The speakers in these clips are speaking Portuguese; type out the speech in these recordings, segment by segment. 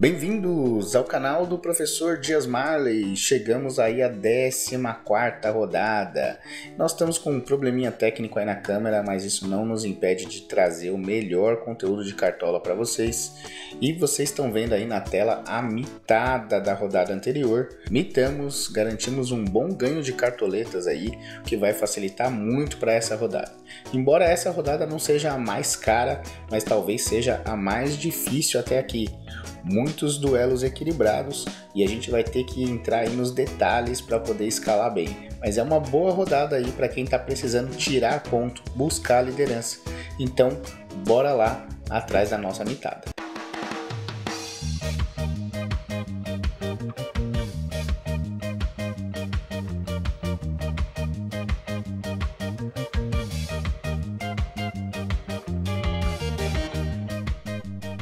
Bem-vindos ao canal do Professor Dias Marley. Chegamos aí à 14ª rodada. Nós estamos com um probleminha técnico aí na câmera, mas isso não nos impede de trazer o melhor conteúdo de Cartola para vocês. E vocês estão vendo aí na tela a mitada da rodada anterior. Mitamos, garantimos um bom ganho de cartoletas aí, que vai facilitar muito para essa rodada. Embora essa rodada não seja a mais cara, mas talvez seja a mais difícil até aqui. Muitos duelos equilibrados e a gente vai ter que entrar aí nos detalhes para poder escalar bem. Mas é uma boa rodada aí para quem está precisando tirar ponto, buscar a liderança. Então, bora lá atrás da nossa mitada.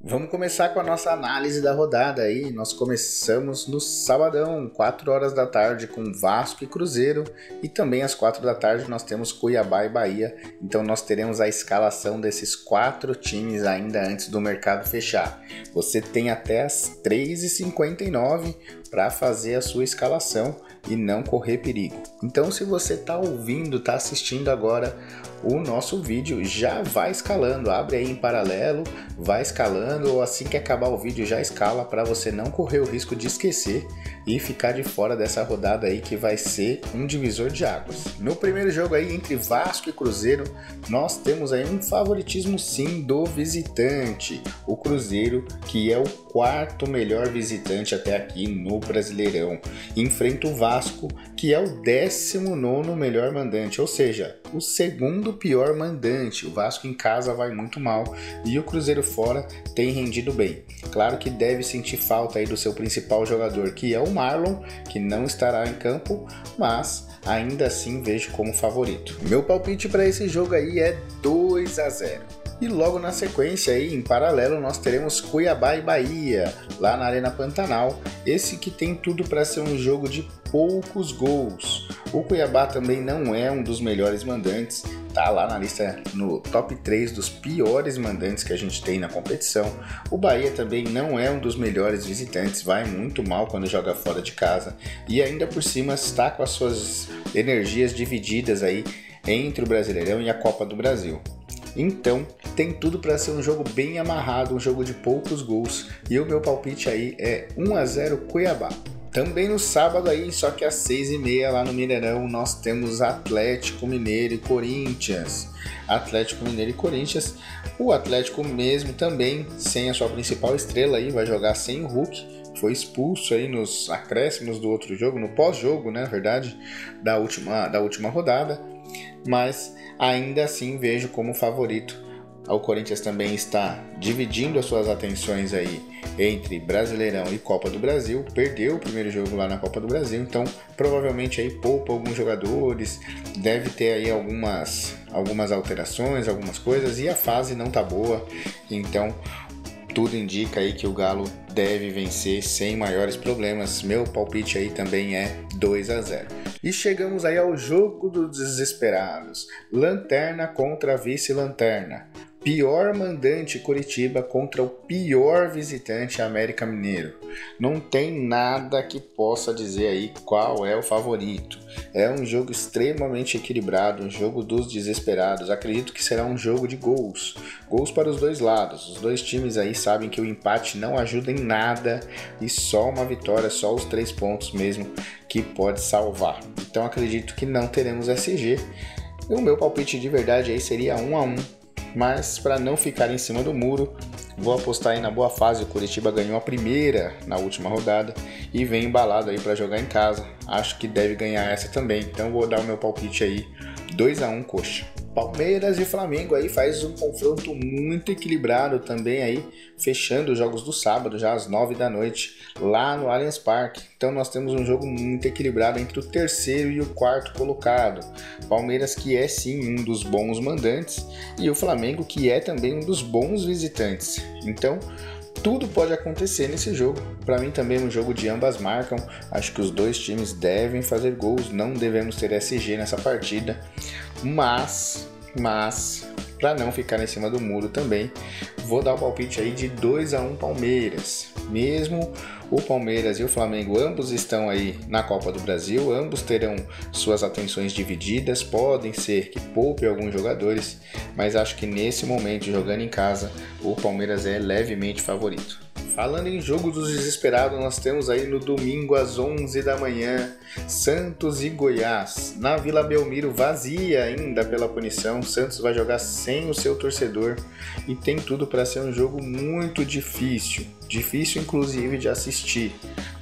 Vamos começar com a nossa análise da rodada aí. Nós começamos no sabadão, 4 horas da tarde, com Vasco e Cruzeiro, e também às 4 da tarde nós temos Cuiabá e Bahia. Então nós teremos a escalação desses 4 times ainda antes do mercado fechar. Você tem até as 3h59 para fazer a sua escalação e não correr perigo. Então, se você está ouvindo, está assistindo agora o nosso vídeo, já vai escalando, abre aí em paralelo, vai escalando, ou assim que acabar o vídeo já escala, para você não correr o risco de esquecer e ficar de fora dessa rodada aí, que vai ser um divisor de águas. No primeiro jogo aí entre Vasco e Cruzeiro, nós temos aí um favoritismo sim do visitante, o Cruzeiro, que é o 4º melhor visitante até aqui no Brasileirão, enfrenta o Vasco, que é o 19º melhor mandante, ou seja, o 2º pior mandante. O Vasco em casa vai muito mal e o Cruzeiro fora tem rendido bem. Claro que deve sentir falta aí do seu principal jogador, que é o Marlon, que não estará em campo, mas ainda assim vejo como favorito. Meu palpite para esse jogo aí é 2-0. E logo na sequência aí, em paralelo, nós teremos Cuiabá e Bahia, lá na Arena Pantanal. Esse que tem tudo para ser um jogo de poucos gols. O Cuiabá também não é um dos melhores mandantes, tá lá na lista no top 3 dos piores mandantes que a gente tem na competição. O Bahia também não é um dos melhores visitantes, vai muito mal quando joga fora de casa. E ainda por cima está com as suas energias divididas aí entre o Brasileirão e a Copa do Brasil. Então, tem tudo para ser um jogo bem amarrado, um jogo de poucos gols, e o meu palpite aí é 1-0 Cuiabá. Também no sábado aí, só que às 6h30 lá no Mineirão, nós temos Atlético Mineiro e Corinthians. Atlético Mineiro e Corinthians, o Atlético mesmo também sem a sua principal estrela aí, vai jogar sem o Hulk. Foi expulso aí nos acréscimos do outro jogo, no pós-jogo, né, na verdade, da última rodada. Mas ainda assim vejo como favorito. O Corinthians também está dividindo as suas atenções aí entre Brasileirão e Copa do Brasil. Perdeu o primeiro jogo lá na Copa do Brasil, então provavelmente aí poupa alguns jogadores, deve ter aí algumas alterações, algumas coisas, e a fase não tá boa, então tudo indica aí que o Galo deve vencer sem maiores problemas. Meu palpite aí também é 2-0. E chegamos aí ao jogo dos desesperados. Lanterna contra vice-lanterna. Pior mandante Curitiba contra o pior visitante América Mineiro. Não tem nada que possa dizer aí qual é o favorito. É um jogo extremamente equilibrado, um jogo dos desesperados. Acredito que será um jogo de gols. Gols para os dois lados. Os dois times aí sabem que o empate não ajuda em nada e só uma vitória, só os 3 pontos mesmo que pode salvar. Então acredito que não teremos SG. E o meu palpite de verdade aí seria 1-1. Mas para não ficar em cima do muro, vou apostar aí na boa fase. O Curitiba ganhou a primeira na última rodada e vem embalado aí para jogar em casa. Acho que deve ganhar essa também, então vou dar o meu palpite aí 2-1 Coxa. Palmeiras e Flamengo aí faz um confronto muito equilibrado também aí, fechando os jogos do sábado já às 9 da noite lá no Allianz Parque. Então nós temos um jogo muito equilibrado entre o 3º e o 4º colocado. Palmeiras, que é sim um dos bons mandantes, e o Flamengo, que é também um dos bons visitantes. Então tudo pode acontecer nesse jogo. Para mim também é um jogo de ambas marcam. Acho que os dois times devem fazer gols. Não devemos ter SG nessa partida. Mas para não ficar em cima do muro também, vou dar o palpite aí de 2-1 Palmeiras. Mesmo o Palmeiras e o Flamengo, ambos estão aí na Copa do Brasil, ambos terão suas atenções divididas, podem ser que poupe alguns jogadores, mas acho que nesse momento, jogando em casa, o Palmeiras é levemente favorito. Falando em jogo dos desesperados, nós temos aí no domingo às 11 da manhã, Santos e Goiás. Na Vila Belmiro, vazia ainda pela punição, Santos vai jogar sem o seu torcedor e tem tudo para ser um jogo muito difícil inclusive de assistir.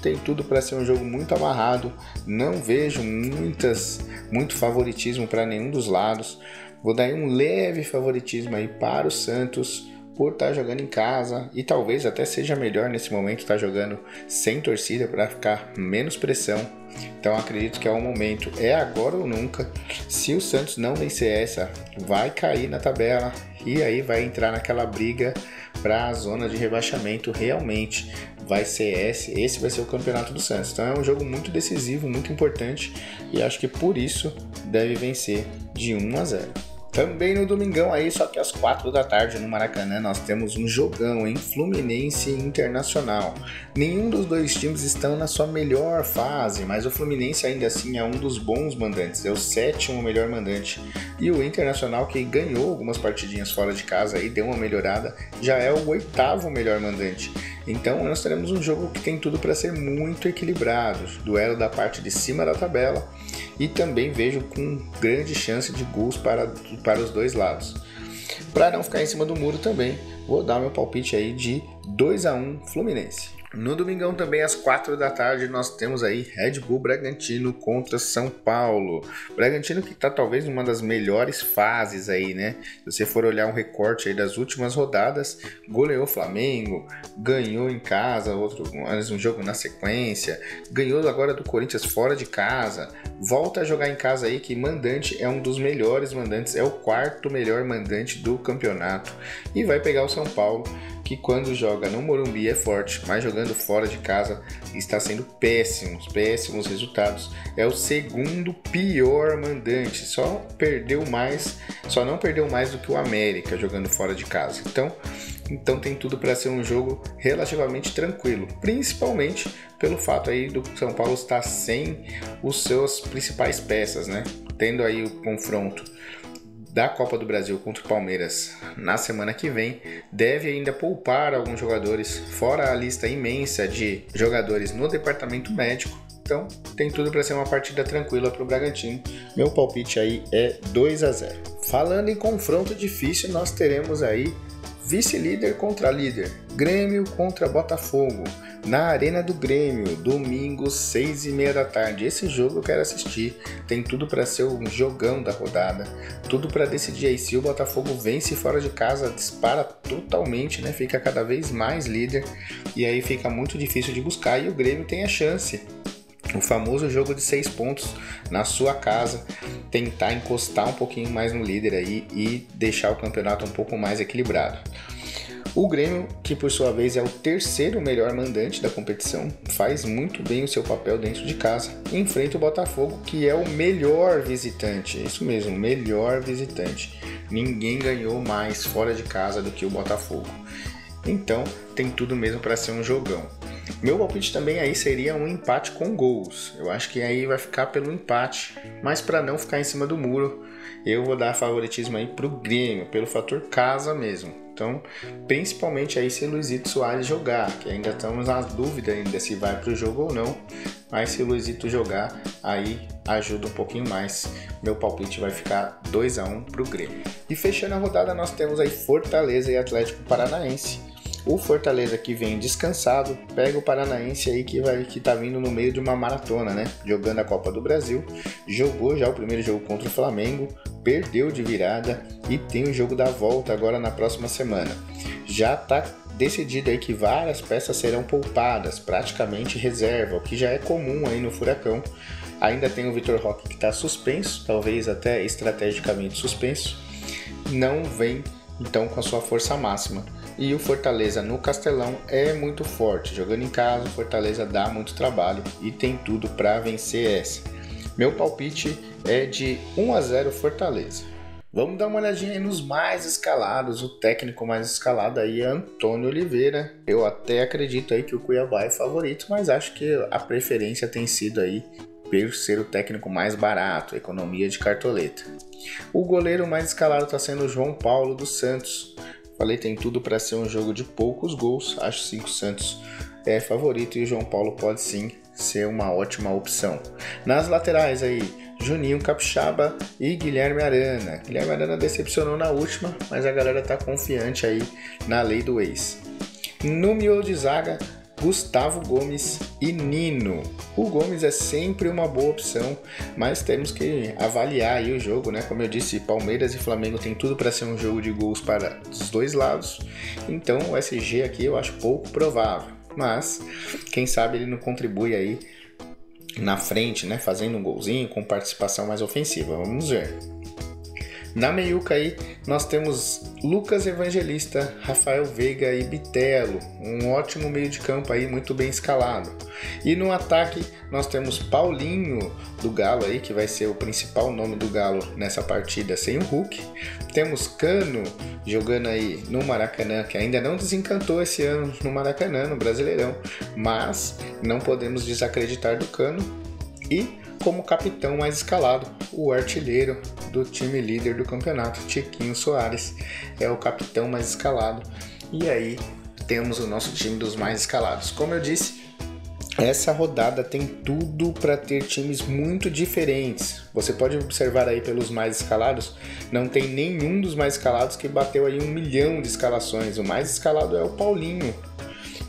Tem tudo para ser um jogo muito amarrado, não vejo muito favoritismo para nenhum dos lados. Vou dar um leve favoritismo aí para o Santos, por estar jogando em casa, e talvez até seja melhor nesse momento estar jogando sem torcida para ficar menos pressão. Então acredito que é o momento, é agora ou nunca. Se o Santos não vencer essa, vai cair na tabela e aí vai entrar naquela briga para a zona de rebaixamento. Realmente vai ser esse vai ser o campeonato do Santos. Então é um jogo muito decisivo, muito importante, e acho que por isso deve vencer de 1-0. Também no domingão aí, só que às 4 da tarde no Maracanã, nós temos um jogão, Fluminense e Internacional. Nenhum dos dois times estão na sua melhor fase, mas o Fluminense ainda assim é um dos bons mandantes, é o 7º melhor mandante. E o Internacional, que ganhou algumas partidinhas fora de casa aí, deu uma melhorada, já é o 8º melhor mandante. Então nós teremos um jogo que tem tudo para ser muito equilibrado, duelo da parte de cima da tabela, e também vejo com grande chance de gols para os dois lados. Para não ficar em cima do muro também, vou dar meu palpite aí de 2-1 Fluminense. No domingão também às 4 da tarde nós temos aí Red Bull Bragantino contra São Paulo. Bragantino que está talvez numa das melhores fases aí, né? Se você for olhar um recorte aí das últimas rodadas, goleou o Flamengo, ganhou em casa, um jogo na sequência, ganhou agora do Corinthians fora de casa, volta a jogar em casa aí, que mandante é um dos melhores mandantes, é o 4º melhor mandante do campeonato, e vai pegar o São Paulo, que quando joga no Morumbi é forte, mas jogando fora de casa está sendo péssimos resultados. É o 2º pior mandante, só não perdeu mais do que o América jogando fora de casa. Então tem tudo para ser um jogo relativamente tranquilo, principalmente pelo fato aí do São Paulo estar sem os seus principais peças, né? Tendo aí o confronto da Copa do Brasil contra o Palmeiras na semana que vem, deve ainda poupar alguns jogadores, fora a lista imensa de jogadores no departamento médico. Então tem tudo para ser uma partida tranquila para o Bragantino. Meu palpite aí é 2-0. Falando em confronto difícil, nós teremos aí vice-líder contra líder, Grêmio contra Botafogo, na Arena do Grêmio, domingo 6h30 da tarde. Esse jogo eu quero assistir, tem tudo para ser um jogão da rodada, tudo para decidir aí. Se o Botafogo vence fora de casa, dispara totalmente, né? Fica cada vez mais líder, e aí fica muito difícil de buscar, e o Grêmio tem a chance, o famoso jogo de 6 pontos na sua casa, tentar encostar um pouquinho mais no líder aí e deixar o campeonato um pouco mais equilibrado. O Grêmio, que por sua vez é o 3º melhor mandante da competição, faz muito bem o seu papel dentro de casa, enfrenta o Botafogo, que é o melhor visitante, isso mesmo, melhor visitante. Ninguém ganhou mais fora de casa do que o Botafogo. Então tem tudo mesmo para ser um jogão. Meu palpite também aí seria um empate com gols. Eu acho que aí vai ficar pelo empate, mas para não ficar em cima do muro, eu vou dar favoritismo aí pro Grêmio, pelo fator casa mesmo. Então, principalmente aí se o Luizito Soares jogar, que ainda estamos na dúvida ainda se vai pro jogo ou não, mas se o Luizito jogar, aí ajuda um pouquinho mais. Meu palpite vai ficar 2-1 pro Grêmio. E fechando a rodada, nós temos aí Fortaleza e Atlético Paranaense. O Fortaleza, que vem descansado, pega o Paranaense aí que tá vindo no meio de uma maratona, né? Jogando a Copa do Brasil, jogou já o primeiro jogo contra o Flamengo, perdeu de virada e tem o jogo da volta agora na próxima semana. Já tá decidido aí que várias peças serão poupadas, praticamente reserva, o que já é comum aí no Furacão. Ainda tem o Vitor Roque que está suspenso, talvez até estrategicamente suspenso, não vem então com a sua força máxima. E o Fortaleza no Castelão é muito forte, jogando em casa o Fortaleza dá muito trabalho e tem tudo para vencer essa. Meu palpite é de 1-0 Fortaleza. Vamos dar uma olhadinha aí nos mais escalados. O técnico mais escalado aí é Antônio Oliveira. Eu até acredito aí que o Cuiabá é favorito, mas acho que a preferência tem sido aí por ser o técnico mais barato, economia de cartoleta. O goleiro mais escalado está sendo o João Paulo dos Santos. Falei, tem tudo para ser um jogo de poucos gols. Acho sim que o Santos é favorito e o João Paulo pode sim ser uma ótima opção. Nas laterais aí, Juninho Capixaba e Guilherme Arana. Guilherme Arana decepcionou na última, mas a galera tá confiante aí na lei do ex. No miolo de zaga, Gustavo Gomes e Nino. O Gomes é sempre uma boa opção, mas temos que avaliar aí o jogo, né? Como eu disse, Palmeiras e Flamengo tem tudo para ser um jogo de gols para os dois lados, então o SG aqui eu acho pouco provável, mas quem sabe ele não contribui aí na frente, né? Fazendo um golzinho com participação mais ofensiva, vamos ver. Na meiuca aí, nós temos Lucas Evangelista, Rafael Veiga e Bitelo. Um ótimo meio de campo aí, muito bem escalado. E no ataque, nós temos Paulinho do Galo aí, que vai ser o principal nome do Galo nessa partida sem o Hulk. Temos Cano jogando aí no Maracanã, que ainda não desencantou esse ano no Maracanã, no Brasileirão. Mas não podemos desacreditar do Cano. E como capitão mais escalado, o artilheiro do time líder do campeonato, Tiquinho Soares, é o capitão mais escalado. E aí temos o nosso time dos mais escalados. Como eu disse, essa rodada tem tudo para ter times muito diferentes. Você pode observar aí pelos mais escalados, não tem nenhum dos mais escalados que bateu aí 1 milhão de escalações. O mais escalado é o Paulinho,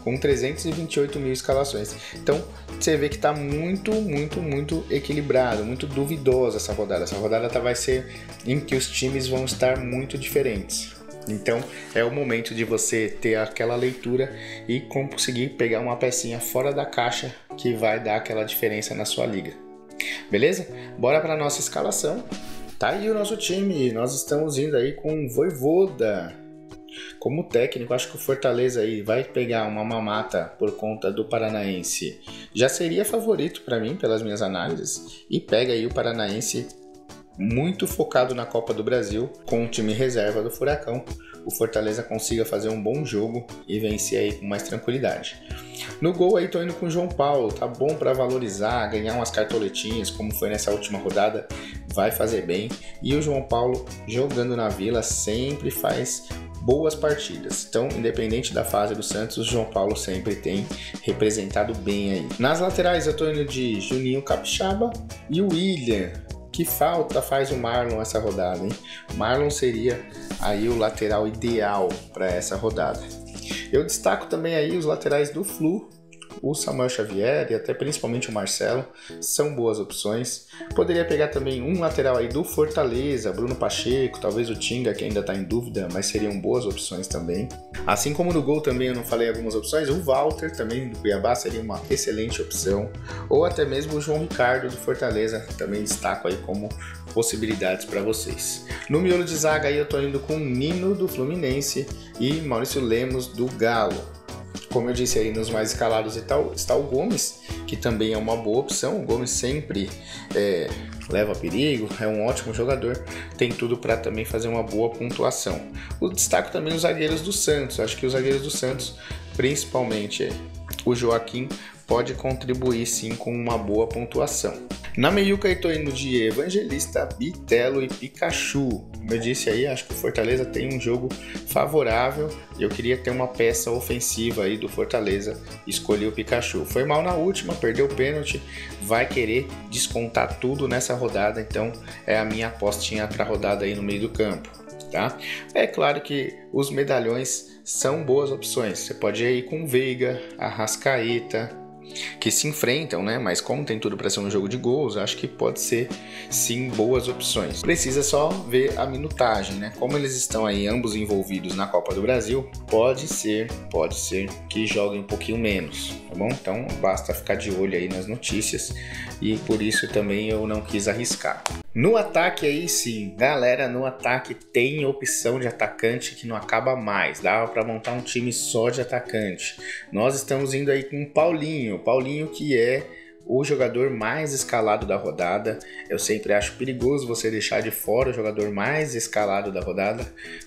com 328 mil escalações. Então você vê que está muito equilibrado, muito duvidosa essa rodada. Essa rodada vai ser em que os times vão estar muito diferentes. Então é o momento de você ter aquela leitura e conseguir pegar uma pecinha fora da caixa que vai dar aquela diferença na sua liga. Beleza? Bora para nossa escalação. Tá aí o nosso time. Nós estamos indo aí com o Vojvoda como técnico. Acho que o Fortaleza aí vai pegar uma mamata por conta do Paranaense. Já seria favorito para mim, pelas minhas análises, e pega aí o Paranaense muito focado na Copa do Brasil, com o time reserva do Furacão. O Fortaleza consiga fazer um bom jogo e vencer aí com mais tranquilidade. No gol aí tô indo com o João Paulo, tá bom para valorizar, ganhar umas cartoletinhas, como foi nessa última rodada, vai fazer bem. E o João Paulo jogando na Vila sempre faz boas partidas. Então, independente da fase do Santos, o João Paulo sempre tem representado bem aí. Nas laterais eu tô indo de Juninho Capixaba e o William. Que falta faz o Marlon essa rodada, hein? Marlon seria aí o lateral ideal para essa rodada. Eu destaco também aí os laterais do Flu, o Samuel Xavier e até principalmente o Marcelo, são boas opções. Poderia pegar também um lateral aí do Fortaleza, Bruno Pacheco, talvez o Tinga, que ainda está em dúvida, mas seriam boas opções também. Assim como no gol também eu não falei algumas opções, o Walter também do Cuiabá seria uma excelente opção, ou até mesmo o João Ricardo do Fortaleza, também destaco aí como possibilidades para vocês. No miolo de zaga aí eu tô indo com o Nino do Fluminense e Maurício Lemos do Galo. Como eu disse aí, nos mais escalados e tal, está o Gomes, que também é uma boa opção. O Gomes sempre leva perigo, é um ótimo jogador, tem tudo para também fazer uma boa pontuação. O destaque também os zagueiros do Santos. Acho que os zagueiros do Santos, principalmente o Joaquim, pode contribuir sim com uma boa pontuação. Na meiuca eu tô indo de Evangelista, Bitelo e Pikachu. Como eu disse aí, acho que o Fortaleza tem um jogo favorável. Eu queria ter uma peça ofensiva aí do Fortaleza, escolhi o Pikachu. Foi mal na última, perdeu o pênalti, vai querer descontar tudo nessa rodada, então é a minha apostinha para a rodada aí no meio do campo. Tá? É claro que os medalhões são boas opções. Você pode ir com Veiga, Arrascaeta, que se enfrentam, né? Mas como tem tudo para ser um jogo de gols, acho que pode ser sim boas opções. Precisa só ver a minutagem, né? Como eles estão aí ambos envolvidos na Copa do Brasil, pode ser que joguem um pouquinho menos, tá bom? Então basta ficar de olho aí nas notícias e por isso também eu não quis arriscar. No ataque aí sim, galera, no ataque tem opção de atacante que não acaba mais, dava para montar um time só de atacante. Nós estamos indo aí com o Paulinho que é o jogador mais escalado da rodada. Eu sempre acho perigoso você deixar de fora o jogador mais escalado da rodada,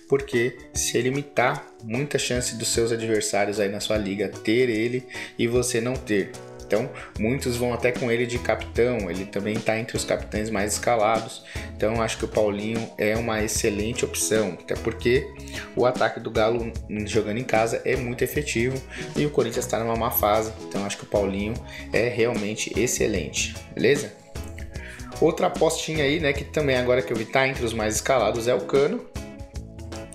porque se ele imitar, muita chance dos seus adversários aí na sua liga ter ele e você não ter. Então, muitos vão até com ele de capitão, ele também está entre os capitães mais escalados. Então, acho que o Paulinho é uma excelente opção, até porque o ataque do Galo jogando em casa é muito efetivo e o Corinthians está numa má fase. Então, acho que o Paulinho é realmente excelente, beleza? Outra apostinha aí, né, que também agora que eu vi tá entre os mais escalados é o Cano.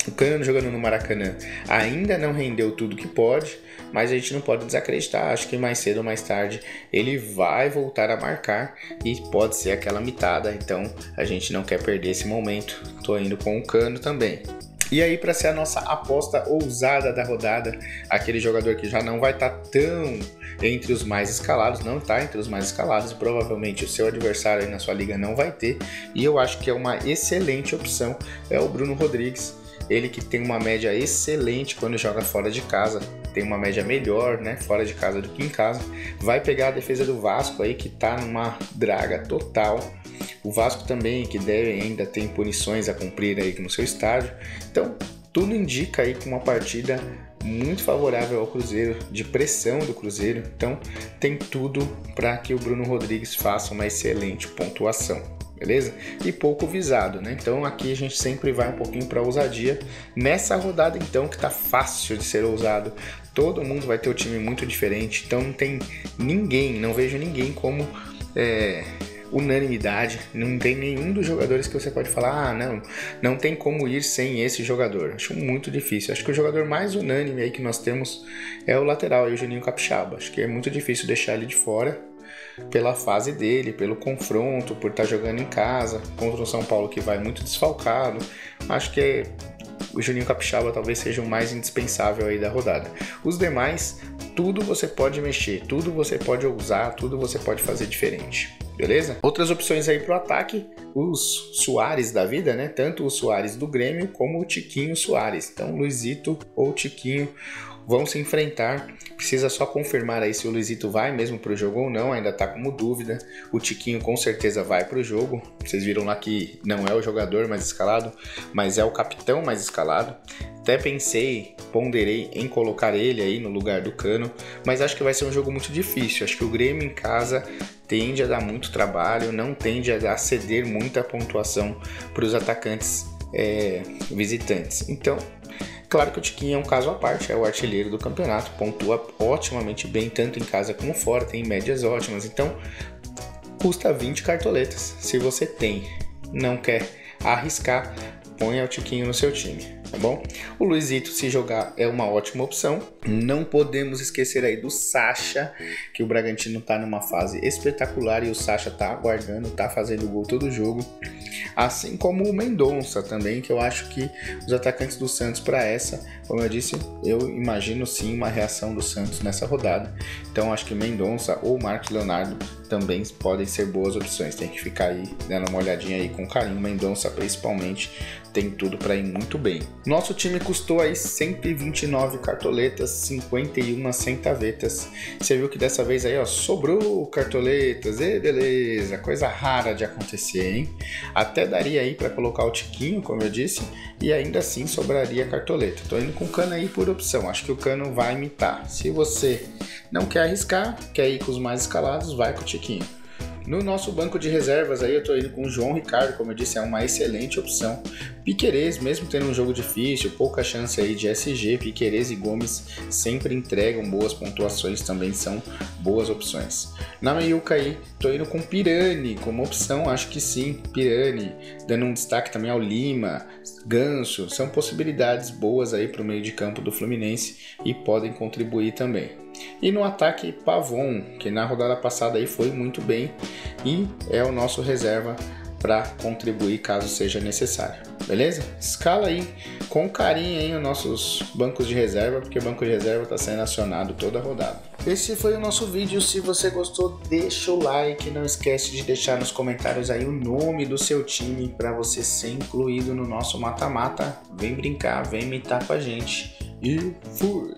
O Cano jogando no Maracanã ainda não rendeu tudo que pode, mas a gente não pode desacreditar. Acho que mais cedo ou mais tarde ele vai voltar a marcar e pode ser aquela mitada. Então a gente não quer perder esse momento. Tô indo com o Cano também. E aí, para ser a nossa aposta ousada da rodada, aquele jogador que já não vai estar tão entre os mais escalados, não está entre os mais escalados, provavelmente o seu adversário aí na sua liga não vai ter, e eu acho que é uma excelente opção, é o Bruno Rodrigues. Ele que tem uma média excelente quando joga fora de casa, tem uma média melhor, né, fora de casa do que em casa. Vai pegar a defesa do Vasco aí, que tá numa draga total. O Vasco também, que deve ainda tem punições a cumprir aí no seu estádio. Então, tudo indica aí que uma partida muito favorável ao Cruzeiro, de pressão do Cruzeiro. Então, tem tudo para que o Bruno Rodrigues faça uma excelente pontuação. Beleza? E pouco visado, né? Então aqui a gente sempre vai um pouquinho para ousadia. Nessa rodada então, que tá fácil de ser ousado, todo mundo vai ter um time muito diferente, então não tem ninguém, não vejo ninguém como unanimidade, não tem nenhum dos jogadores que você pode falar, não tem como ir sem esse jogador. Acho muito difícil. Acho que o jogador mais unânime aí que nós temos é o lateral, aí, o Juninho Capixaba. Acho que é muito difícil deixar ele de fora, pela fase dele, pelo confronto, por estar jogando em casa contra o São Paulo, que vai muito desfalcado. Acho que o Juninho Capixaba talvez seja o mais indispensável aí da rodada. Os demais, tudo você pode mexer, tudo você pode usar, tudo você pode fazer diferente, beleza? Outras opções aí pro ataque, os Suárez da vida, né? Tanto o Suárez do Grêmio como o Tiquinho Suárez. Então, Luizito ou Tiquinho vão se enfrentar. Precisa só confirmar aí se o Luizito vai mesmo pro jogo ou não, ainda tá como dúvida. O Tiquinho com certeza vai pro jogo. Vocês viram lá que não é o jogador mais escalado, mas é o capitão mais escalado. Até ponderei em colocar ele aí no lugar do Cano, mas acho que vai ser um jogo muito difícil. Acho que o Grêmio em casa tende a dar muito trabalho, não tende a ceder muita pontuação para os atacantes visitantes. Então, claro que o Tiquinho é um caso à parte, é o artilheiro do campeonato, pontua otimamente bem, tanto em casa como fora, tem médias ótimas, então custa 20 cartoletas. Se você não quer arriscar, ponha o Tiquinho no seu time, tá bom? O Luizito, se jogar, é uma ótima opção. Não podemos esquecer aí do Sacha, que o Bragantino tá numa fase espetacular e o Sacha tá aguardando, tá fazendo gol todo jogo. Assim como o Mendonça também, que eu acho que os atacantes do Santos para essa, como eu disse, eu imagino sim uma reação do Santos nessa rodada. Então acho que Mendonça ou Marcos Leonardo também podem ser boas opções. Tem que ficar aí dando uma olhadinha aí com carinho. Mendonça principalmente tem tudo para ir muito bem. Nosso time custou aí 129 cartoletas, 51 centavetas. Você viu que dessa vez aí, ó, sobrou cartoletas. E beleza, coisa rara de acontecer, hein? Até daria aí para colocar o Tiquinho, como eu disse, e ainda assim sobraria cartoleta. Tô indo com o Cano aí por opção. Acho que o Cano vai imitar. Se você não quer arriscar, quer ir com os mais escalados, vai com o Tiquinho. No nosso banco de reservas aí eu tô indo com o João Ricardo, como eu disse, é uma excelente opção. Piquerez, mesmo tendo um jogo difícil, pouca chance aí de SG, Piquerez e Gomes sempre entregam boas pontuações, também são boas opções. Na meiuca aí, tô indo com Pirani como opção, acho que sim, Pirani, dando um destaque também ao Lima, Ganso, são possibilidades boas aí pro meio de campo do Fluminense e podem contribuir também. E no ataque, Pavon, que na rodada passada aí foi muito bem e é o nosso reserva para contribuir caso seja necessário, beleza? Escala aí com carinho aí os nossos bancos de reserva, porque o banco de reserva está sendo acionado toda a rodada. Esse foi o nosso vídeo. Se você gostou, deixa o like, não esquece de deixar nos comentários aí o nome do seu time para você ser incluído no nosso mata-mata. Vem brincar, vem imitar com a gente e fui!